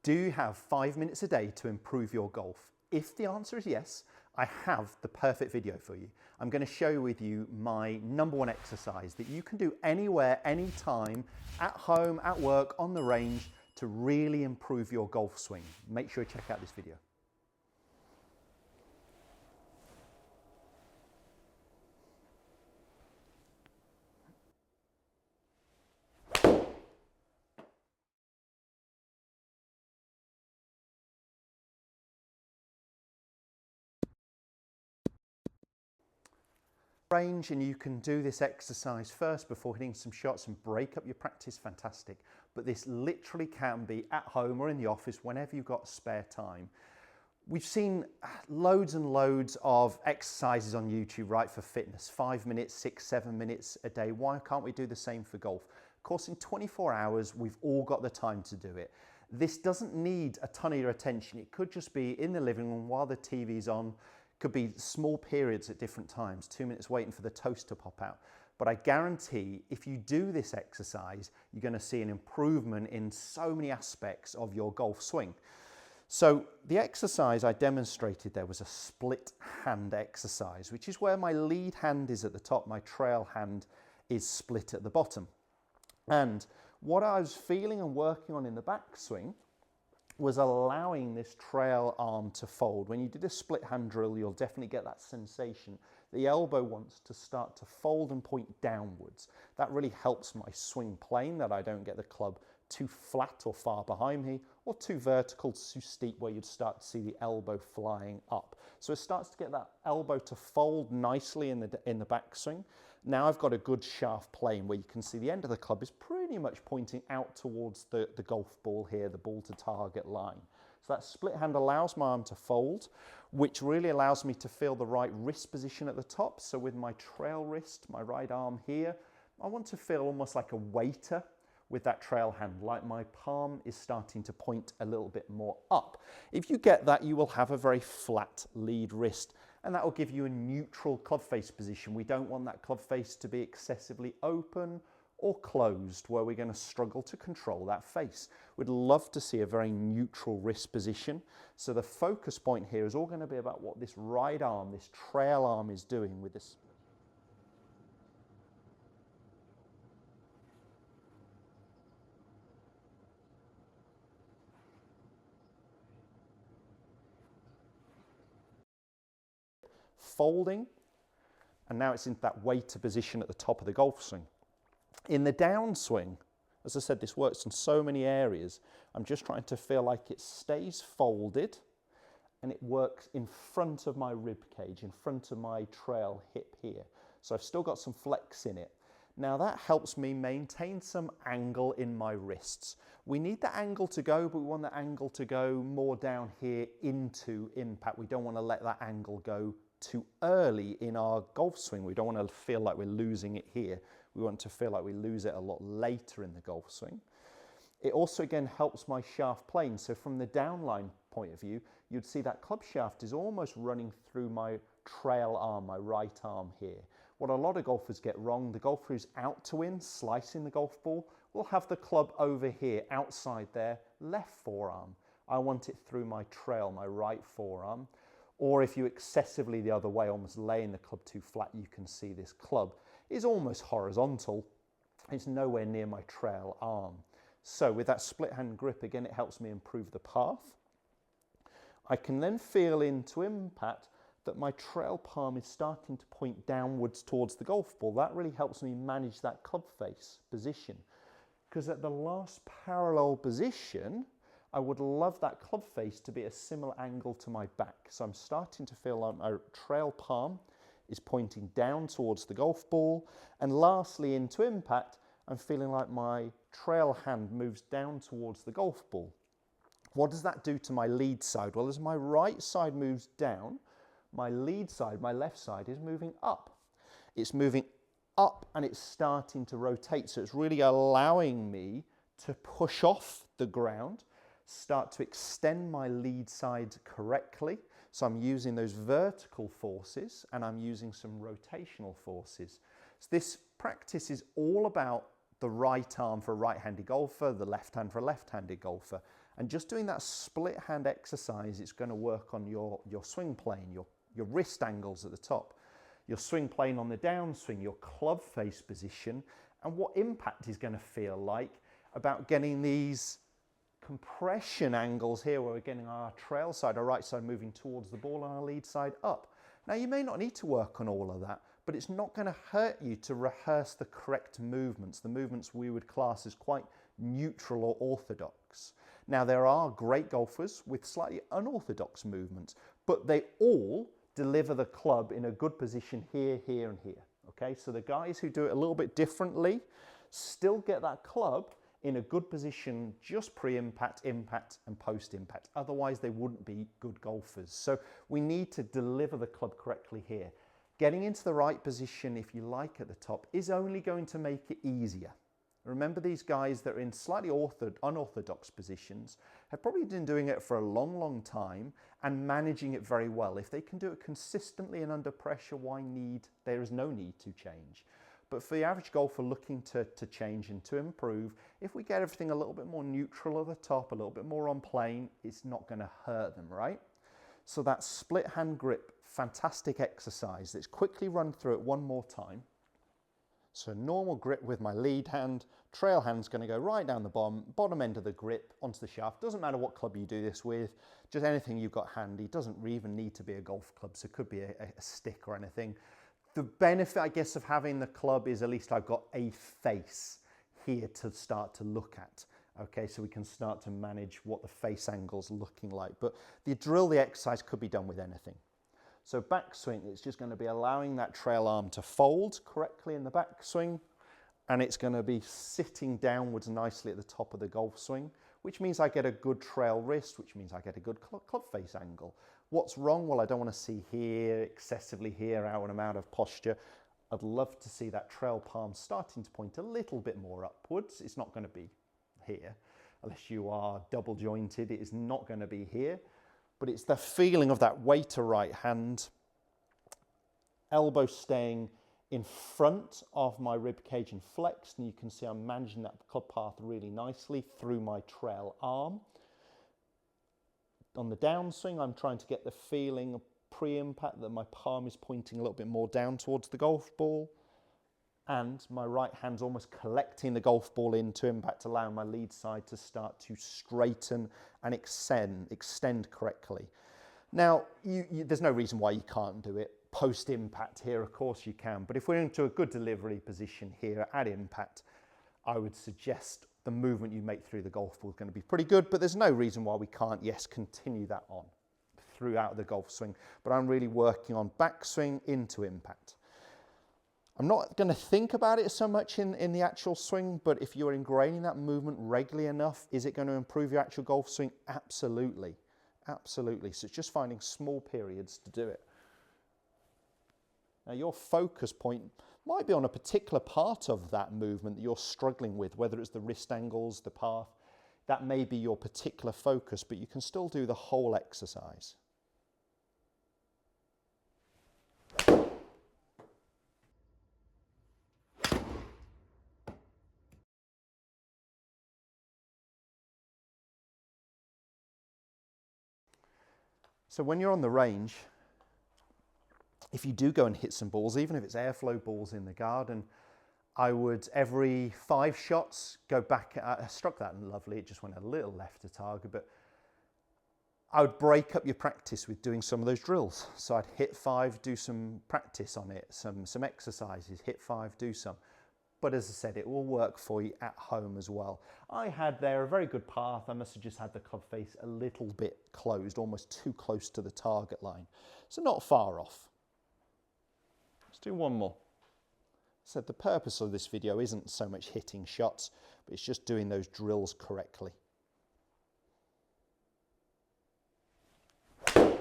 Do you have 5 minutes a day to improve your golf? If the answer is yes, I have the perfect video for you. I'm going to share with you my #1 exercise that you can do anywhere, anytime, at home, at work, on the range to really improve your golf swing. Make sure you check out this video. Range, and you can do this exercise first before hitting some shots and break up your practice, fantastic. But this literally can be at home or in the office whenever you've got spare time. We've seen loads and loads of exercises on YouTube, right, for fitness, 5 minutes, 6, 7 minutes a day. Why can't we do the same for golf? Of course, in 24 hours, we've all got the time to do it. This doesn't need a ton of your attention. It could just be in the living room while the TV's on. Could be small periods at different times, 2 minutes waiting for the toast to pop out. But I guarantee if you do this exercise, you're going to see an improvement in so many aspects of your golf swing. So the exercise I demonstrated there was a split hand exercise, which is where my lead hand is at the top, my trail hand is split at the bottom. And what I was feeling and working on in the backswing was allowing this trail arm to fold. When you did a split hand drill, you'll definitely get that sensation. The elbow wants to start to fold and point downwards. That really helps my swing plane, that I don't get the club too flat or far behind me, or too vertical, too steep, where you'd start to see the elbow flying up. So it starts to get that elbow to fold nicely in the backswing. Now I've got a good shaft plane where you can see the end of the club is pretty much pointing out towards the golf ball here, the ball to target line. So that split hand allows my arm to fold, which really allows me to feel the right wrist position at the top. So with my trail wrist, my right arm here, I want to feel almost like a waiter with that trail hand, like my palm is starting to point a little bit more up. If you get that, you will have a very flat lead wrist, and that will give you a neutral club face position. We don't want that club face to be excessively open or closed, where we're going to struggle to control that face. We'd love to see a very neutral wrist position. So the focus point here is all going to be about what this right arm, this trail arm, is doing with this. Folding, and now it's in that waiter position at the top of the golf swing. In the downswing, as I said, this works in so many areas. I'm just trying to feel like it stays folded and it works in front of my rib cage, in front of my trail hip here. So I've still got some flex in it. Now that helps me maintain some angle in my wrists. We need the angle to go, but we want the angle to go more down here into impact. We don't want to let that angle go too early in our golf swing. We don't want to feel like we're losing it here. We want to feel like we lose it a lot later in the golf swing. It also again helps my shaft plane. So from the downline point of view, you'd see that club shaft is almost running through my trail arm, my right arm here. What a lot of golfers get wrong, the golfer who's out to win, slicing the golf ball, will have the club over here, outside their left forearm. I want it through my trail, my right forearm. Or if you excessively the other way, almost laying the club too flat, you can see this club is almost horizontal. It's nowhere near my trail arm. So with that split hand grip, again, it helps me improve the path. I can then feel into impact that my trail palm is starting to point downwards towards the golf ball. That really helps me manage that club face position. Because at the last parallel position, I would love that club face to be a similar angle to my back. So I'm starting to feel like my trail palm is pointing down towards the golf ball. And lastly, into impact, I'm feeling like my trail hand moves down towards the golf ball. What does that do to my lead side? Well, as my right side moves down, my lead side, my left side, is moving up. It's moving up and it's starting to rotate. So it's really allowing me to push off the ground, start to extend my lead side correctly. So I'm using those vertical forces and I'm using some rotational forces. So this practice is all about the right arm for a right-handed golfer, the left hand for a left-handed golfer. And just doing that split hand exercise, it's going to work on your swing plane, your wrist angles at the top, your swing plane on the downswing, your club face position, and what impact is going to feel like about getting these compression angles here where we're getting our trail side, our right side moving towards the ball and our lead side up. Now you may not need to work on all of that, but it's not going to hurt you to rehearse the correct movements, the movements we would class as quite neutral or orthodox. Now there are great golfers with slightly unorthodox movements, but they all deliver the club in a good position here, here and here. Okay, so the guys who do it a little bit differently still get that club in a good position just pre-impact, impact and post-impact. Otherwise they wouldn't be good golfers. So we need to deliver the club correctly here. Getting into the right position, if you like, at the top is only going to make it easier. Remember, these guys that are in slightly unorthodox positions have probably been doing it for a long, long time and managing it very well. If they can do it consistently and under pressure, there is no need to change. But for the average golfer looking to change and to improve, if we get everything a little bit more neutral at the top, a little bit more on plane, it's not going to hurt them, right? So that split hand grip, fantastic exercise. Let's quickly run through it one more time. So normal grip with my lead hand, trail hand's going to go right down the bottom end of the grip onto the shaft. Doesn't matter what club you do this with, just anything you've got handy. Doesn't even need to be a golf club, so it could be a stick or anything. The benefit, I guess, of having the club is at least I've got a face here to start to look at. Okay, so we can start to manage what the face angle's looking like. But the exercise could be done with anything. So backswing, it's just going to be allowing that trail arm to fold correctly in the backswing, and it's going to be sitting downwards nicely at the top of the golf swing, which means I get a good trail wrist, which means I get a good club face angle. What's wrong? Well, I don't want to see here, excessively here, out and I'm out of posture. I'd love to see that trail palm starting to point a little bit more upwards. It's not going to be here. Unless you are double jointed, it is not going to be here. But it's the feeling of that weight to right hand, elbow staying in front of my rib cage and flexed, and you can see I'm managing that club path really nicely through my trail arm. On the downswing, I'm trying to get the feeling of pre-impact that my palm is pointing a little bit more down towards the golf ball, and my right hand's almost collecting the golf ball into impact, allowing my lead side to start to straighten and extend correctly. Now, there's no reason why you can't do it post-impact here. Of course you can, but if we're into a good delivery position here at impact, I would suggest the movement you make through the golf ball is going to be pretty good, but there's no reason why we can't, yes, continue that on throughout the golf swing. But I'm really working on backswing into impact. I'm not going to think about it so much in the actual swing, but if you're ingraining that movement regularly enough, is it going to improve your actual golf swing? Absolutely. Absolutely. So it's just finding small periods to do it. Now, your focus point might be on a particular part of that movement that you're struggling with, whether it's the wrist angles, the path. That may be your particular focus, but you can still do the whole exercise. So when you're on the range, if you do go and hit some balls, even if it's airflow balls in the garden, I would, every 5 shots, go back. I struck that lovely, it just went a little left of target, but I would break up your practice with doing some of those drills. So I'd hit 5, do some practice on it, some exercises, hit 5, do some. But as I said, it will work for you at home as well. I had there a very good path. I must have just had the club face a little bit closed, almost too close to the target line. So not far off. Let's do one more. So the purpose of this video isn't so much hitting shots, but it's just doing those drills correctly. And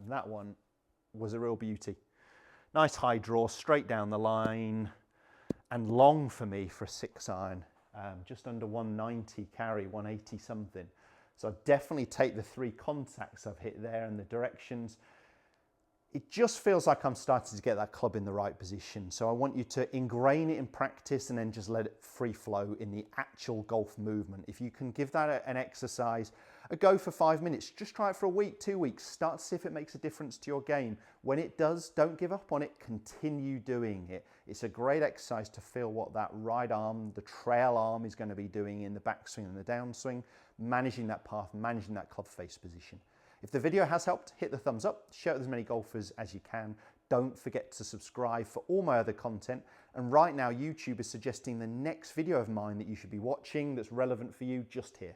that one was a real beauty. Nice high draw, straight down the line, and long for me for a 6-iron, just under 190 carry, 180 something. So I'd definitely take the 3 contacts I've hit there and the directions. It just feels like I'm starting to get that club in the right position. So I want you to ingrain it in practice and then just let it free flow in the actual golf movement. If you can give that an exercise, a go for 5 minutes, just try it for a week, 2 weeks, start to see if it makes a difference to your game. When it does, don't give up on it, continue doing it. It's a great exercise to feel what that right arm, the trail arm is going to be doing in the backswing and the downswing, managing that path, managing that club face position. If the video has helped, hit the thumbs up, share it with as many golfers as you can. Don't forget to subscribe for all my other content. And right now, YouTube is suggesting the next video of mine that you should be watching that's relevant for you just here.